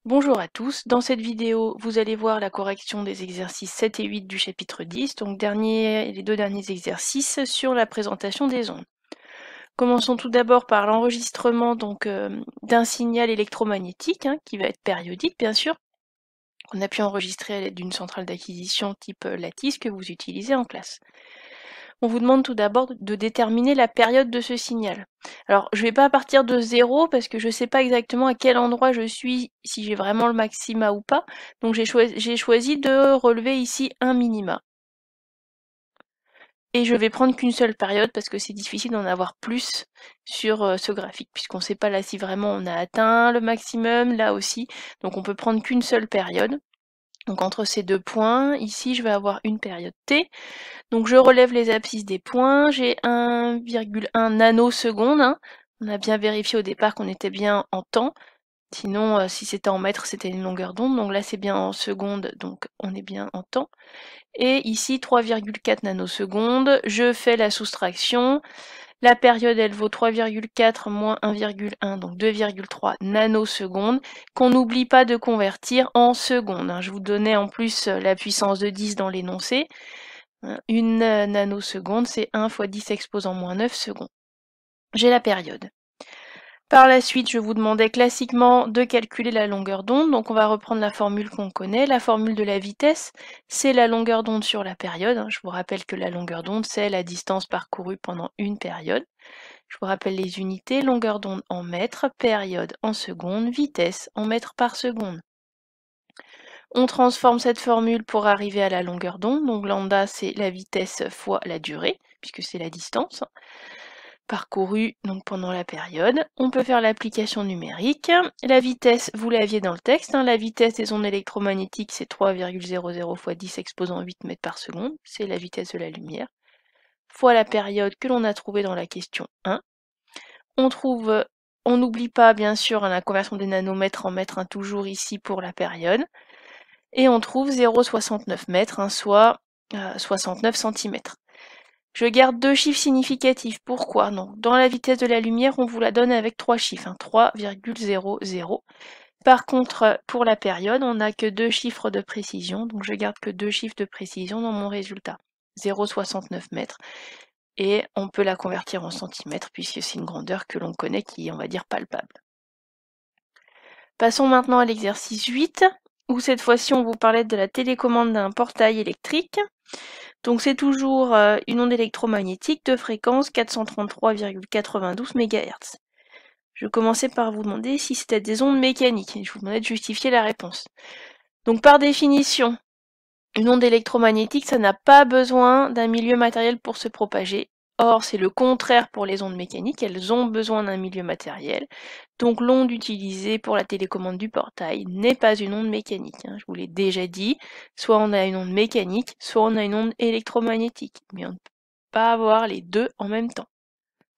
Bonjour à tous, dans cette vidéo, vous allez voir la correction des exercices 7 et 8 du chapitre 10, donc les deux derniers exercices sur la présentation des ondes. Commençons tout d'abord par l'enregistrement d'un signal électromagnétique, qui va être périodique bien sûr. On a pu enregistrer à l'aide d'une centrale d'acquisition type lattice que vous utilisez en classe. On vous demande tout d'abord de déterminer la période de ce signal. Alors, je ne vais pas partir de 0 parce que je ne sais pas exactement à quel endroit je suis, si j'ai vraiment le maxima ou pas. Donc j'ai choisi de relever ici un minima. Et je vais prendre qu'une seule période parce que c'est difficile d'en avoir plus sur ce graphique, puisqu'on ne sait pas là si vraiment on a atteint le maximum, là aussi. Donc on peut prendre qu'une seule période. Donc entre ces deux points, ici je vais avoir une période t. Donc je relève les abscisses des points, j'ai 1,1 nanoseconde. On a bien vérifié au départ qu'on était bien en temps. Sinon, si c'était en mètres, c'était une longueur d'onde. Donc là, c'est bien en secondes, donc on est bien en temps. Et ici, 3,4 nanosecondes. Je fais la soustraction. La période, elle vaut 3,4 moins 1,1, donc 2,3 nanosecondes, qu'on n'oublie pas de convertir en secondes. Je vous donnais en plus la puissance de 10 dans l'énoncé. Une nanoseconde, c'est 1 fois 10 exposant moins 9 secondes. J'ai la période. Par la suite, je vous demandais classiquement de calculer la longueur d'onde. Donc on va reprendre la formule qu'on connaît. La formule de la vitesse, c'est la longueur d'onde sur la période. Je vous rappelle que la longueur d'onde, c'est la distance parcourue pendant une période. Je vous rappelle les unités, longueur d'onde en mètres, période en secondes, vitesse en mètres par seconde. On transforme cette formule pour arriver à la longueur d'onde. Donc lambda, c'est la vitesse fois la durée, puisque c'est la distance parcourue donc pendant la période. On peut faire l'application numérique. La vitesse, vous l'aviez dans le texte. La vitesse des ondes électromagnétiques, c'est 3,00 fois 10 exposant 8 mètres par seconde. C'est la vitesse de la lumière. Fois la période que l'on a trouvée dans la question 1. On n'oublie pas bien sûr la conversion des nanomètres en mètres, toujours ici pour la période. Et on trouve 0,69 mètres, soit 69 cm. Je garde deux chiffres significatifs. Pourquoi? Donc, dans la vitesse de la lumière, on vous la donne avec trois chiffres, 3,00. Par contre, pour la période, on n'a que deux chiffres de précision, donc je garde que deux chiffres de précision dans mon résultat. 0,69 mètres. Et on peut la convertir en centimètres, puisque c'est une grandeur que l'on connaît, qui est, on va dire, palpable. Passons maintenant à l'exercice 8, où cette fois-ci on vous parlait de la télécommande d'un portail électrique. Donc c'est toujours une onde électromagnétique de fréquence 433,92 MHz. Je commençais par vous demander si c'était des ondes mécaniques, et je vous demandais de justifier la réponse. Donc par définition, une onde électromagnétique, ça n'a pas besoin d'un milieu matériel pour se propager. Or, c'est le contraire pour les ondes mécaniques, elles ont besoin d'un milieu matériel. Donc l'onde utilisée pour la télécommande du portail n'est pas une onde mécanique. Je vous l'ai déjà dit, soit on a une onde mécanique, soit on a une onde électromagnétique. Mais on ne peut pas avoir les deux en même temps.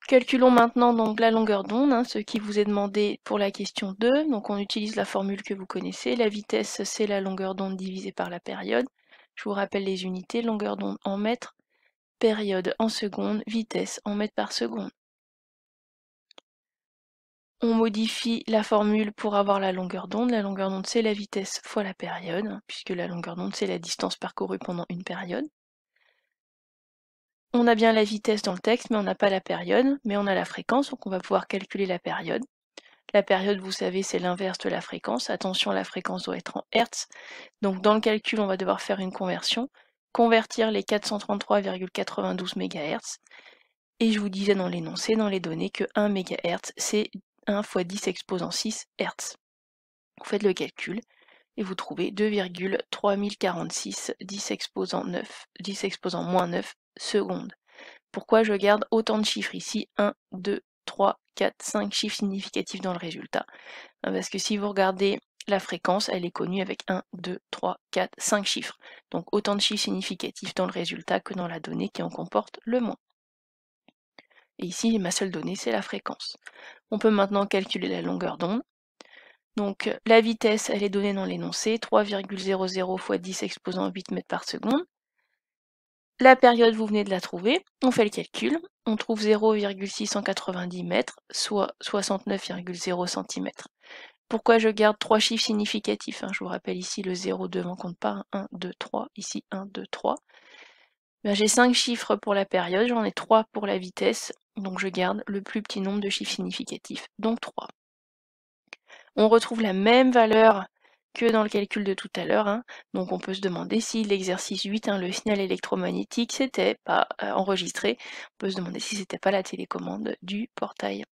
Calculons maintenant donc la longueur d'onde, ce qui vous est demandé pour la question 2. Donc on utilise la formule que vous connaissez. La vitesse, c'est la longueur d'onde divisée par la période. Je vous rappelle les unités, longueur d'onde en mètres, période en secondes, vitesse en mètres par seconde. On modifie la formule pour avoir la longueur d'onde. La longueur d'onde, c'est la vitesse fois la période, puisque la longueur d'onde, c'est la distance parcourue pendant une période. On a bien la vitesse dans le texte, mais on n'a pas la période, mais on a la fréquence, donc on va pouvoir calculer la période. La période, vous savez, c'est l'inverse de la fréquence. Attention, la fréquence doit être en Hertz. Donc dans le calcul, on va devoir faire une conversion, convertir les 433,92 MHz. Et je vous disais dans l'énoncé, dans les données, que 1 MHz, c'est 1 fois 10 exposant 6 Hz. Vous faites le calcul et vous trouvez 2,3046 10 exposant moins 9 secondes. Pourquoi je garde autant de chiffres ici? 1, 2, 3, 4, 5 chiffres significatifs dans le résultat. Parce que si vous regardez la fréquence, elle est connue avec 1, 2, 3, 4, 5 chiffres. Donc autant de chiffres significatifs dans le résultat que dans la donnée qui en comporte le moins. Et ici, ma seule donnée, c'est la fréquence. On peut maintenant calculer la longueur d'onde. Donc la vitesse, elle est donnée dans l'énoncé, 3,00 fois 10 exposant 8 mètres par seconde. La période, vous venez de la trouver, on fait le calcul, on trouve 0,690 mètres, soit 69,0 cm. Pourquoi je garde 3 chiffres significatifs, hein? Je vous rappelle ici le 0 devant compte pas, 1, 2, 3, ici 1, 2, 3. Ben, j'ai 5 chiffres pour la période, j'en ai 3 pour la vitesse, donc je garde le plus petit nombre de chiffres significatifs, donc 3. On retrouve la même valeur que dans le calcul de tout à l'heure, hein. Donc on peut se demander si l'exercice 8, hein, le signal électromagnétique, s'était pas enregistré. On peut se demander si c'était pas la télécommande du portail.